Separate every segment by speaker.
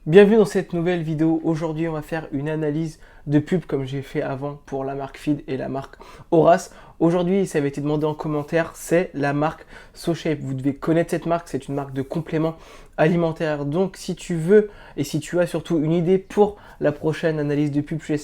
Speaker 1: Bienvenue dans cette nouvelle vidéo. Aujourd'hui, on va faire une analyse de pub comme j'ai fait avant pour la marque Feed et la marque Horace. Aujourd'hui, ça avait été demandé en commentaire, c'est la marque SoShape. Vous devez connaître cette marque, c'est une marque de compléments alimentaires. Donc, si tu veux et si tu as surtout une idée pour la prochaine analyse de pub, je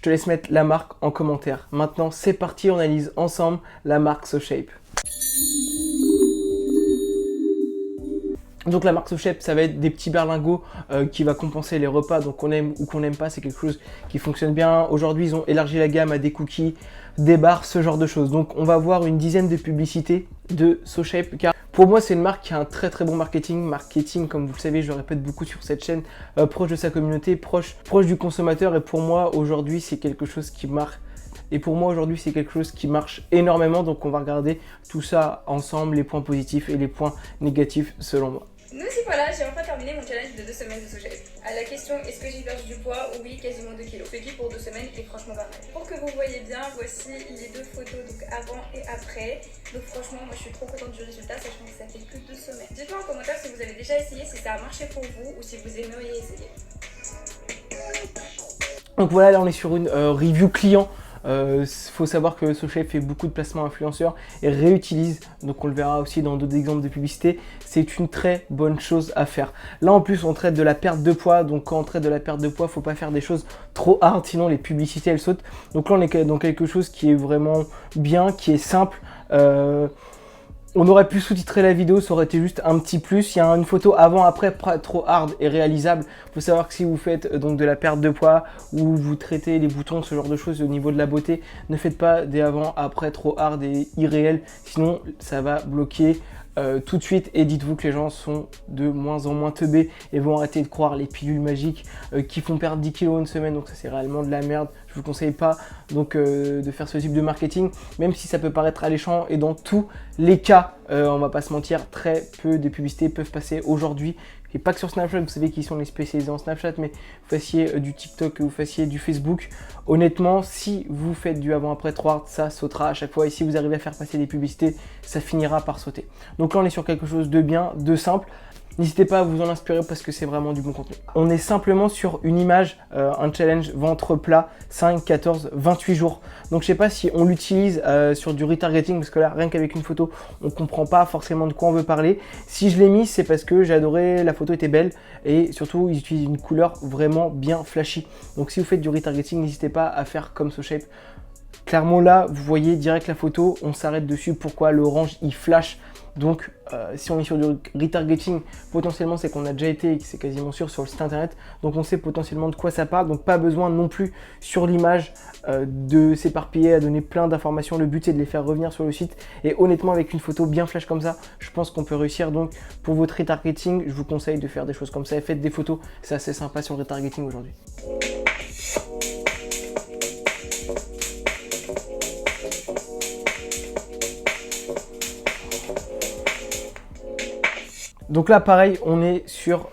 Speaker 1: te laisse mettre la marque en commentaire. Maintenant, c'est parti, on analyse ensemble la marque SoShape. Donc la marque SoShape, ça va être des petits berlingots qui va compenser les repas, donc qu'on aime ou qu'on n'aime pas, c'est quelque chose qui fonctionne bien. Aujourd'hui, ils ont élargi la gamme à des cookies, des bars, ce genre de choses. Donc on va voir une dizaine de publicités de SoShape, car pour moi, c'est une marque qui a un très bon marketing. Marketing, comme vous le savez, je le répète beaucoup sur cette chaîne, proche de sa communauté, proche du consommateur. Et pour moi, aujourd'hui, c'est quelque chose qui marque. Et pour moi, aujourd'hui, c'est quelque chose qui marche énormément. Donc on va regarder tout ça ensemble, les points positifs et les points négatifs selon moi.
Speaker 2: Nous aussi voilà, j'ai enfin terminé mon challenge de 2 semaines de SoShape. À la question est-ce que j'ai perdu du poids? Oui, quasiment 2 kilos. Ce qui pour 2 semaines est franchement pas mal. Pour que vous voyez bien, voici les deux photos, donc avant et après. Donc franchement, moi je suis trop contente du résultat, sachant que ça fait que 2 semaines. Dites-moi en commentaire si vous avez déjà essayé, si ça a marché pour vous ou si vous aimeriez essayer.
Speaker 1: Donc voilà, là on est sur une review client. Faut savoir que SoShape fait beaucoup de placements influenceurs et réutilise, donc on le verra aussi dans d'autres exemples de publicité. C'est une très bonne chose à faire. Là en plus on traite de la perte de poids, donc quand on traite de la perte de poids, faut pas faire des choses trop hard, sinon les publicités elles sautent. Donc là on est dans quelque chose qui est vraiment bien, qui est simple. On aurait pu sous-titrer la vidéo, ça aurait été juste un petit plus. Il y a une photo avant-après, pas trop hard et réalisable. Il faut savoir que si vous faites donc de la perte de poids ou vous traitez les boutons, ce genre de choses au niveau de la beauté, ne faites pas des avant-après trop hard et irréels. Sinon, ça va bloquer tout de suite. Et dites-vous que les gens sont de moins en moins teubés et vont arrêter de croire les pilules magiques qui font perdre 10 kilos en une semaine. Donc ça, c'est réellement de la merde. Je vous conseille pas donc de faire ce type de marketing, même si ça peut paraître alléchant. Et dans tous les cas, on va pas se mentir, très peu de publicités peuvent passer aujourd'hui. Et pas que sur Snapchat, vous savez qu'ils sont les spécialisés en Snapchat, mais vous fassiez du TikTok, vous fassiez du Facebook. Honnêtement, si vous faites du avant-après 3, ça sautera à chaque fois. Et si vous arrivez à faire passer des publicités, ça finira par sauter. Donc là, on est sur quelque chose de bien, de simple. N'hésitez pas à vous en inspirer parce que c'est vraiment du bon contenu. On est simplement sur une image, un challenge ventre plat, 5, 14, 28 jours. Donc je sais pas si on l'utilise sur du retargeting parce que là, rien qu'avec une photo, on comprend pas forcément de quoi on veut parler. Si je l'ai mis, c'est parce que j'ai adoré, la photo était belle et surtout, ils utilisent une couleur vraiment bien flashy. Donc si vous faites du retargeting, n'hésitez pas à faire comme SoShape. Clairement là, vous voyez direct la photo, on s'arrête dessus. Pourquoi l'orange, il flash? Donc, si on est sur du retargeting, potentiellement, c'est qu'on a déjà été, c'est quasiment sûr, sur le site internet. Donc, on sait potentiellement de quoi ça parle. Donc, pas besoin non plus sur l'image de s'éparpiller, à donner plein d'informations. Le but, c'est de les faire revenir sur le site. Et honnêtement, avec une photo bien flash comme ça, je pense qu'on peut réussir. Donc, pour votre retargeting, je vous conseille de faire des choses comme ça. Et faites des photos, c'est assez sympa sur le retargeting aujourd'hui. Donc là, pareil, on est sur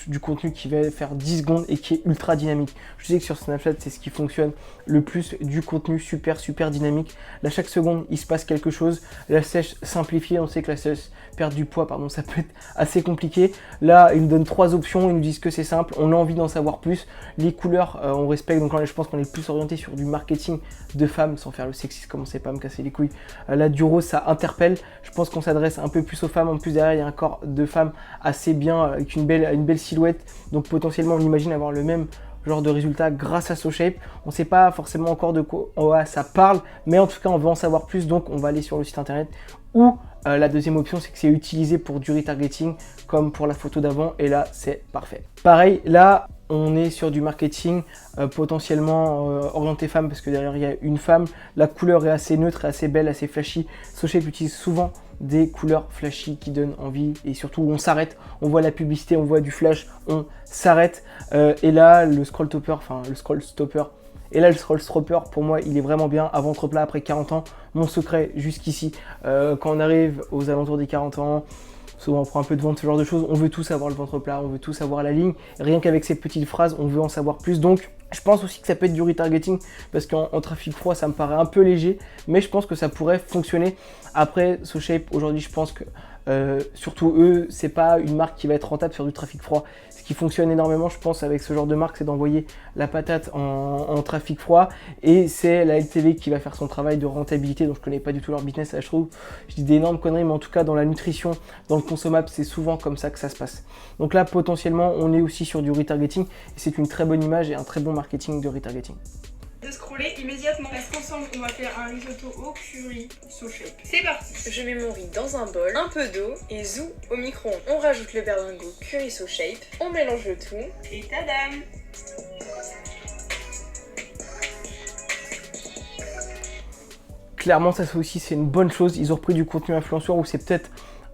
Speaker 1: du contenu qui va faire 10 secondes et qui est ultra dynamique. Je sais que sur Snapchat, c'est ce qui fonctionne le plus, du contenu super dynamique. Là, chaque seconde, il se passe quelque chose. La sèche simplifiée, on sait que la sèche perdre du poids, pardon, ça peut être assez compliqué. Là, ils nous donnent 3 options, ils nous disent que c'est simple, on a envie d'en savoir plus. Les couleurs, on respecte, donc là, je pense qu'on est plus orienté sur du marketing de femmes, sans faire le sexisme, commencez pas à me casser les couilles. Là, du rose, ça interpelle. Je pense qu'on s'adresse un peu plus aux femmes. En plus, derrière, il y a un corps de femme assez bien, avec une belle silhouette. Donc potentiellement, on imagine avoir le même genre de résultat grâce à SoShape. On ne sait pas forcément encore de quoi ça parle, mais en tout cas, on veut en savoir plus. Donc, on va aller sur le site internet. Ou la deuxième option, c'est que c'est utilisé pour du retargeting, comme pour la photo d'avant. Et là, c'est parfait. Pareil, là, on est sur du marketing potentiellement orienté femme parce que derrière il y a une femme. La couleur est assez neutre, assez belle, assez flashy. SoShape utilise souvent des couleurs flashy qui donnent envie et surtout on s'arrête, on voit la publicité, on voit du flash, on s'arrête. Et là le scroll stopper, et là le scroll stopper pour moi il est vraiment bien à ventre plat après 40 ans. Mon secret jusqu'ici, quand on arrive aux alentours des 40 ans, souvent on prend un peu de ventre, ce genre de choses, on veut tous avoir le ventre plat, on veut tous avoir la ligne, rien qu'avec ces petites phrases on veut en savoir plus. Donc je pense aussi que ça peut être du retargeting parce qu'en trafic froid ça me paraît un peu léger, mais je pense que ça pourrait fonctionner. Après SoShape aujourd'hui je pense que Surtout eux, c'est pas une marque qui va être rentable sur du trafic froid. Ce qui fonctionne énormément, je pense, avec ce genre de marque, c'est d'envoyer la patate en trafic froid, et c'est la LTV qui va faire son travail de rentabilité. Donc je connais pas du tout leur business, là, je trouve, je dis d'énormes conneries, mais en tout cas dans la nutrition, dans le consommable, c'est souvent comme ça que ça se passe. Donc là, potentiellement, on est aussi sur du retargeting, et c'est une très bonne image et un très bon marketing de retargeting.
Speaker 3: De scroller immédiatement. Est-ce qu'ensemble on va faire un risotto au curry So Shape? C'est parti.
Speaker 4: Je mets mon riz dans un bol, un peu d'eau et zou au micro-ondes. On rajoute le berlingot curry So Shape, on mélange le tout.
Speaker 3: Et tadam!
Speaker 1: Clairement, ça aussi, c'est une bonne chose. Ils ont repris du contenu influenceur où c'est peut-être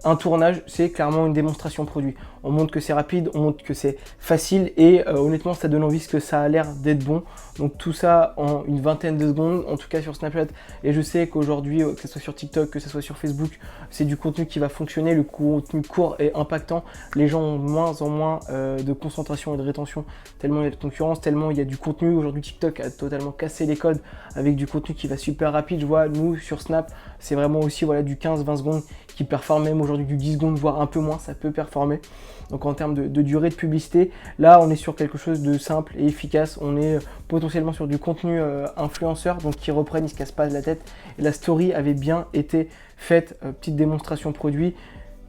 Speaker 1: un tournage, c'est clairement une démonstration produit. On montre que c'est rapide, on montre que c'est facile, et honnêtement, ça donne envie parce que ça a l'air d'être bon. Donc tout ça en une vingtaine de secondes, en tout cas sur Snapchat. Et je sais qu'aujourd'hui, que ce soit sur TikTok, que ce soit sur Facebook, c'est du contenu qui va fonctionner. Le contenu court et impactant. Les gens ont de moins en moins de concentration et de rétention, tellement il y a de concurrence, tellement il y a du contenu. Aujourd'hui, TikTok a totalement cassé les codes avec du contenu qui va super rapide. Je vois, nous, sur Snap, c'est vraiment aussi voilà, du 15-20 secondes qui performe, même aujourd'hui du 10 secondes, voire un peu moins, ça peut performer. Donc en termes de durée de publicité, là on est sur quelque chose de simple et efficace. On est potentiellement sur du contenu influenceur, donc qui reprennent, ils se cassent pas la tête. Et la story avait bien été faite, petite démonstration produit.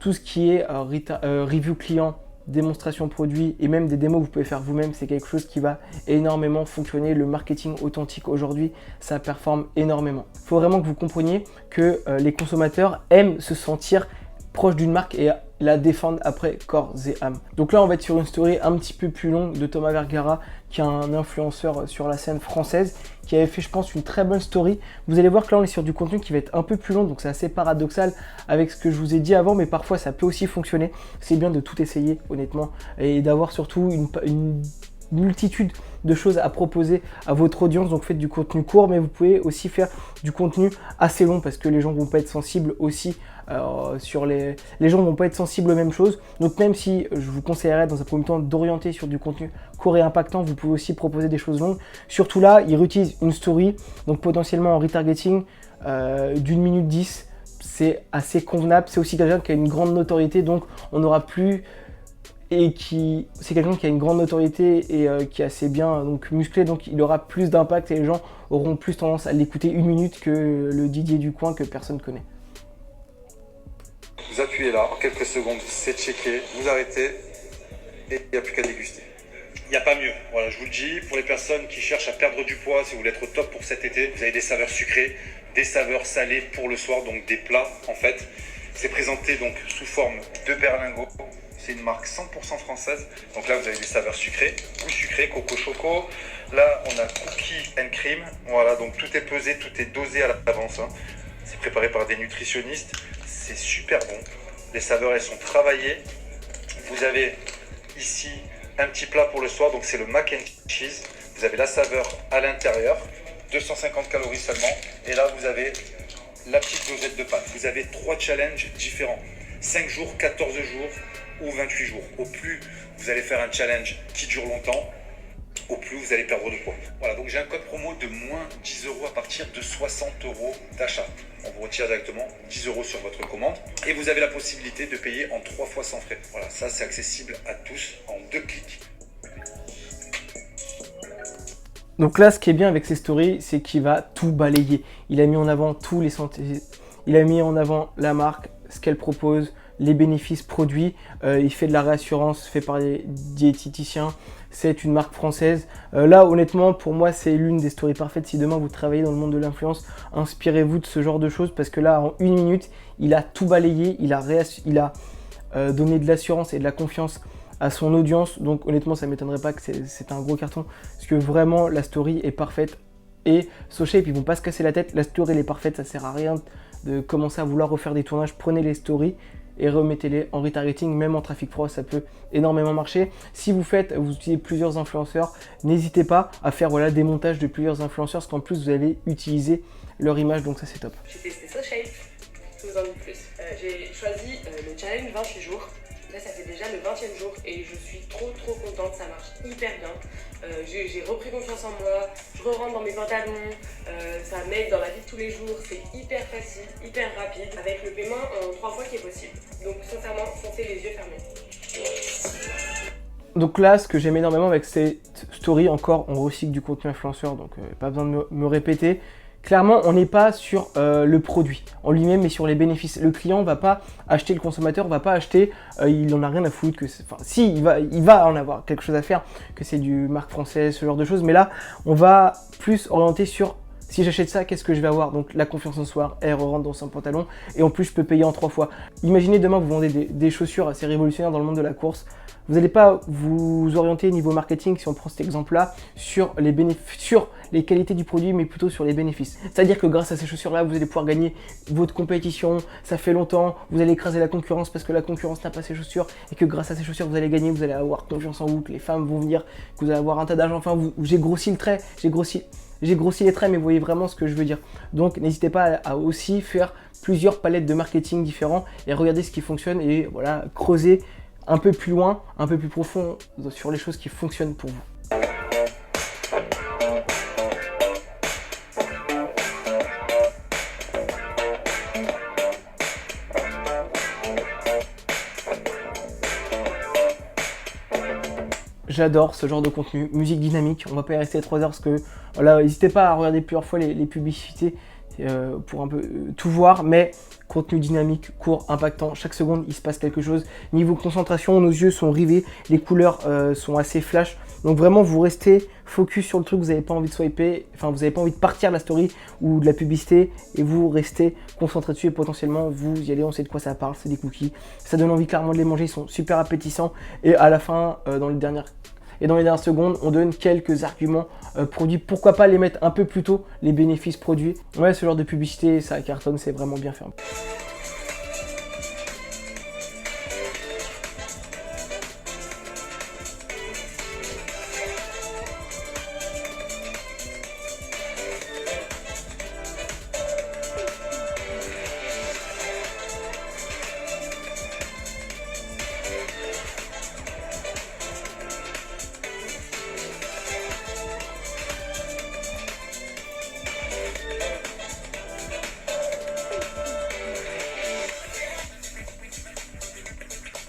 Speaker 1: Tout ce qui est review client, démonstration produit et même des démos que vous pouvez faire vous-même, c'est quelque chose qui va énormément fonctionner. Le marketing authentique aujourd'hui, ça performe énormément. Il faut vraiment que vous compreniez que les consommateurs aiment se sentir proche d'une marque et la défendre après corps et âme. Donc là, on va être sur une story un petit peu plus longue de Thomas Vergara, qui est un influenceur sur la scène française, qui avait fait, je pense, une très bonne story. Vous allez voir que là, on est sur du contenu qui va être un peu plus long, donc c'est assez paradoxal avec ce que je vous ai dit avant, mais parfois, ça peut aussi fonctionner. C'est bien de tout essayer, honnêtement, et d'avoir surtout une multitude de choses à proposer à votre audience. Donc faites du contenu court, mais vous pouvez aussi faire du contenu assez long, parce que les gens vont pas être sensibles aussi les gens vont pas être sensibles aux mêmes choses. Donc même si je vous conseillerais dans un premier temps d'orienter sur du contenu court et impactant, vous pouvez aussi proposer des choses longues. Surtout là, ils réutilisent une story, donc potentiellement en retargeting d'une minute 10, c'est assez convenable. C'est aussi quelqu'un qui a une grande notoriété, donc on n'aura plus c'est quelqu'un qui a une grande notoriété et qui est assez bien donc musclé, donc il aura plus d'impact et les gens auront plus tendance à l'écouter une minute que le Didier du coin que personne connaît.
Speaker 5: Vous appuyez là, en quelques secondes, c'est checké, vous arrêtez et il n'y a plus qu'à déguster. Il n'y a pas mieux, voilà, je vous le dis, pour les personnes qui cherchent à perdre du poids, si vous voulez être au top pour cet été, vous avez des saveurs sucrées, des saveurs salées pour le soir, donc des plats en fait. C'est présenté donc sous forme de berlingot. C'est une marque 100% française. Donc là, vous avez des saveurs sucrées, goût sucré, coco choco. Là, on a cookies and cream. Voilà, donc tout est pesé, tout est dosé à l'avance. Hein. C'est préparé par des nutritionnistes. C'est super bon. Les saveurs, elles sont travaillées. Vous avez ici un petit plat pour le soir. Donc c'est le mac and cheese. Vous avez la saveur à l'intérieur. 250 calories seulement. Et là, vous avez la petite dosette de pâte. Vous avez 3 challenges différents. 5 jours, 14 jours ou 28 jours. Au plus vous allez faire un challenge qui dure longtemps, au plus vous allez perdre de poids. Voilà, donc j'ai un code promo de moins 10 € à partir de 60 € d'achat. On vous retire directement 10 € sur votre commande et vous avez la possibilité de payer en 3 fois sans frais. Voilà, ça c'est accessible à tous en 2 clics.
Speaker 1: Donc là, ce qui est bien avec ces stories, c'est qu'il va tout balayer. Il a mis en avant tous les il a mis en avant la marque, ce qu'elle propose, les bénéfices produits. Il fait de la réassurance fait par des diététiciens. C'est une marque française. Là, honnêtement, pour moi, c'est l'une des stories parfaites. Si demain vous travaillez dans le monde de l'influence, inspirez-vous de ce genre de choses parce que là, en 1 minute, il a tout balayé. Il a donné de l'assurance et de la confiance à son audience. Donc honnêtement, ça ne m'étonnerait pas que c'est un gros carton parce que vraiment, la story est parfaite. Et So Shape, ils vont pas se casser la tête. La story, elle est parfaite. Ça sert à rien de commencer à vouloir refaire des tournages. Prenez les stories et remettez-les en retargeting, même en trafic froid, ça peut énormément marcher. Si vous utilisez plusieurs influenceurs, n'hésitez pas à faire des montages de plusieurs influenceurs, parce qu'en plus vous allez utiliser leur image, donc ça c'est top.
Speaker 4: J'ai testé So Shape, je vous en dis plus. J'ai choisi le challenge 28 jours.
Speaker 6: Là ça fait déjà le 20e jour et je suis trop contente, ça marche hyper bien. J'ai repris confiance en moi, je re-rentre dans mes pantalons, ça m'aide dans la vie de tous les jours, c'est hyper facile, hyper rapide, avec le paiement en 3 fois qui est possible. Donc sincèrement, foncez les yeux fermés.
Speaker 1: Donc là, ce que j'aime énormément avec cette story, encore, on recycle du contenu influenceur, donc pas besoin de me répéter. Clairement, on n'est pas sur le produit en lui-même, mais sur les bénéfices. Le client ne va pas acheter, le consommateur ne va pas acheter, il en a rien à foutre. Enfin, si, il va en avoir quelque chose à faire, que c'est du marque française, ce genre de choses. Mais là, on va plus orienter sur, si j'achète ça, qu'est-ce que je vais avoir? Donc la confiance en soi, elle rentre dans son pantalon. Et en plus, je peux payer en 3 fois. Imaginez demain, vous vendez des chaussures assez révolutionnaires dans le monde de la course. Vous n'allez pas vous orienter niveau marketing, si on prend cet exemple-là, sur les qualités du produit, mais plutôt sur les bénéfices. C'est-à-dire que grâce à ces chaussures-là, vous allez pouvoir gagner votre compétition, ça fait longtemps, vous allez écraser la concurrence parce que la concurrence n'a pas ces chaussures, et que grâce à ces chaussures, vous allez gagner, vous allez avoir confiance en vous, que les femmes vont venir, que vous allez avoir un tas d'argent. Enfin, j'ai grossi le trait, j'ai grossi les traits, mais vous voyez vraiment ce que je veux dire. Donc, n'hésitez pas à aussi faire plusieurs palettes de marketing différents et regarder ce qui fonctionne et voilà, creuser un peu plus loin, un peu plus profond sur les choses qui fonctionnent pour vous. J'adore ce genre de contenu, musique dynamique. On va pas y rester 3 heures parce que voilà, n'hésitez pas à regarder plusieurs fois les publicités pour un peu tout voir, mais contenu dynamique, court, impactant, chaque seconde il se passe quelque chose. Niveau concentration, nos yeux sont rivés, les couleurs sont assez flash, donc vraiment vous restez focus sur le truc, vous n'avez pas envie de swiper, enfin vous n'avez pas envie de partir de la story ou de la publicité et vous restez concentré dessus et potentiellement vous y allez, on sait de quoi ça parle, c'est des cookies, ça donne envie clairement de les manger, ils sont super appétissants et à la fin dans les dernières secondes, on donne quelques arguments produits. Pourquoi pas les mettre un peu plus tôt, les bénéfices produits. Ouais, ce genre de publicité, ça cartonne, c'est vraiment bien fait.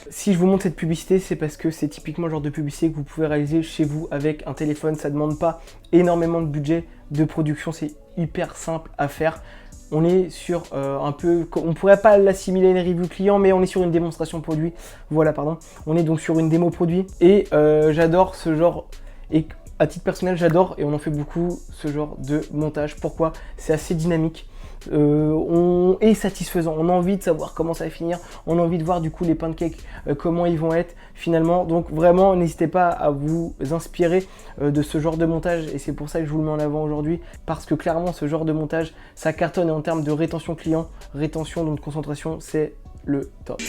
Speaker 1: Si je vous montre cette publicité, c'est parce que c'est typiquement le genre de publicité que vous pouvez réaliser chez vous avec un téléphone. Ça ne demande pas énormément de budget de production, c'est hyper simple à faire. On est sur un peu, on pourrait pas l'assimiler à une review client, mais on est sur une démonstration produit. Voilà, pardon. On est donc sur une démo produit et j'adore ce genre. Et à titre personnel, j'adore et on en fait beaucoup ce genre de montage. Pourquoi? C'est assez dynamique. On est satisfaisant, on a envie de savoir comment ça va finir, on a envie de voir du coup les pancakes, comment ils vont être finalement, donc vraiment n'hésitez pas à vous inspirer de ce genre de montage et c'est pour ça que je vous le mets en avant aujourd'hui, parce que clairement ce genre de montage ça cartonne et en termes de rétention client, rétention donc de concentration, c'est le top.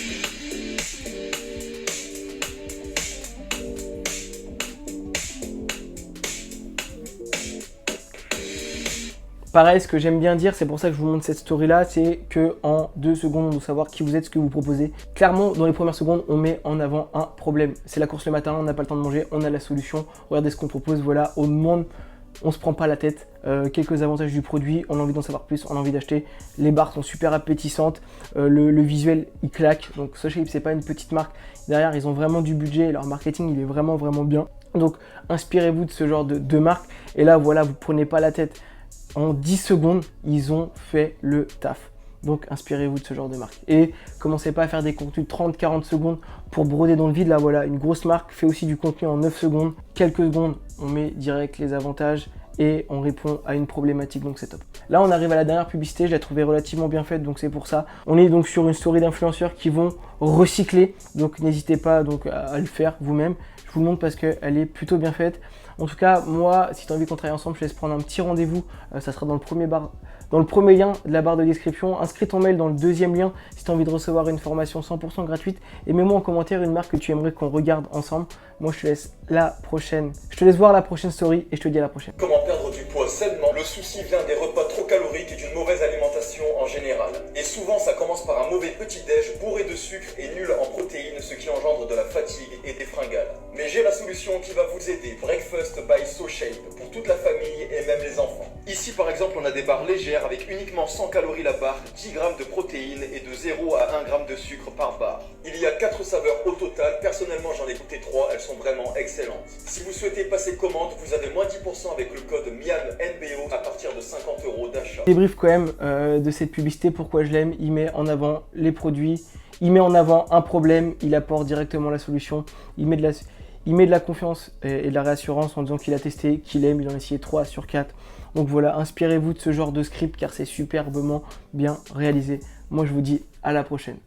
Speaker 1: Pareil, ce que j'aime bien dire, c'est pour ça que je vous montre cette story là, c'est que en 2 secondes, on doit savoir qui vous êtes, ce que vous proposez. Clairement, dans les premières secondes, on met en avant un problème. C'est la course le matin, on n'a pas le temps de manger, on a la solution. Regardez ce qu'on propose, voilà, on demande, on se prend pas la tête. Quelques avantages du produit, on a envie d'en savoir plus, on a envie d'acheter. Les barres sont super appétissantes, le visuel il claque. Donc SoShape, c'est pas une petite marque. Derrière, ils ont vraiment du budget, leur marketing il est vraiment bien. Donc inspirez-vous de ce genre de marque. Et là, voilà, vous prenez pas la tête. En 10 secondes, ils ont fait le taf. Donc, inspirez-vous de ce genre de marque. Et commencez pas à faire des contenus de 30-40 secondes pour broder dans le vide. Là, voilà, une grosse marque fait aussi du contenu en 9 secondes. Quelques secondes, on met direct les avantages et on répond à une problématique, donc c'est top. Là, on arrive à la dernière publicité, je l'ai trouvée relativement bien faite, donc c'est pour ça. On est donc sur une story d'influenceurs qui vont recycler, donc n'hésitez pas donc à le faire vous-même. Je vous le montre parce qu'elle est plutôt bien faite. En tout cas, moi, si tu as envie qu'on travaille ensemble, je te laisse prendre un petit rendez-vous. Ça sera dans le premier lien de la barre de description. Inscris ton mail dans le deuxième lien si tu as envie de recevoir une formation 100% gratuite. Et mets-moi en commentaire une marque que tu aimerais qu'on regarde ensemble. Moi, je te laisse voir la prochaine story et je te dis à la prochaine.
Speaker 7: Comment perdre du poids vivre sainement, le souci vient des repas trop caloriques et d'une mauvaise alimentation en général. Et souvent ça commence par un mauvais petit-déj bourré de sucre et nul en protéines, ce qui engendre de la fatigue et des fringales. Mais j'ai la solution qui va vous aider, Breakfast by SoShape, pour toute la famille et même les enfants. Ici par exemple on a des barres légères avec uniquement 100 calories la barre, 10 grammes de protéines et de 0 à 1 g de sucre par barre. Il y a 4 saveurs au total, personnellement j'en ai goûté 3, elles sont vraiment excellentes. Si vous souhaitez passer commande, vous avez moins 10% avec le code MIAMNBO à partir de 50 € d'achat.
Speaker 1: Débrief quand même de cette publicité, pourquoi je l'aime. Il met en avant les produits, il met en avant un problème, il apporte directement la solution, il met de la confiance et de la réassurance en disant qu'il a testé, qu'il aime, il en a essayé 3 sur 4. Donc voilà, inspirez-vous de ce genre de script car c'est superbement bien réalisé. Moi je vous dis à la prochaine.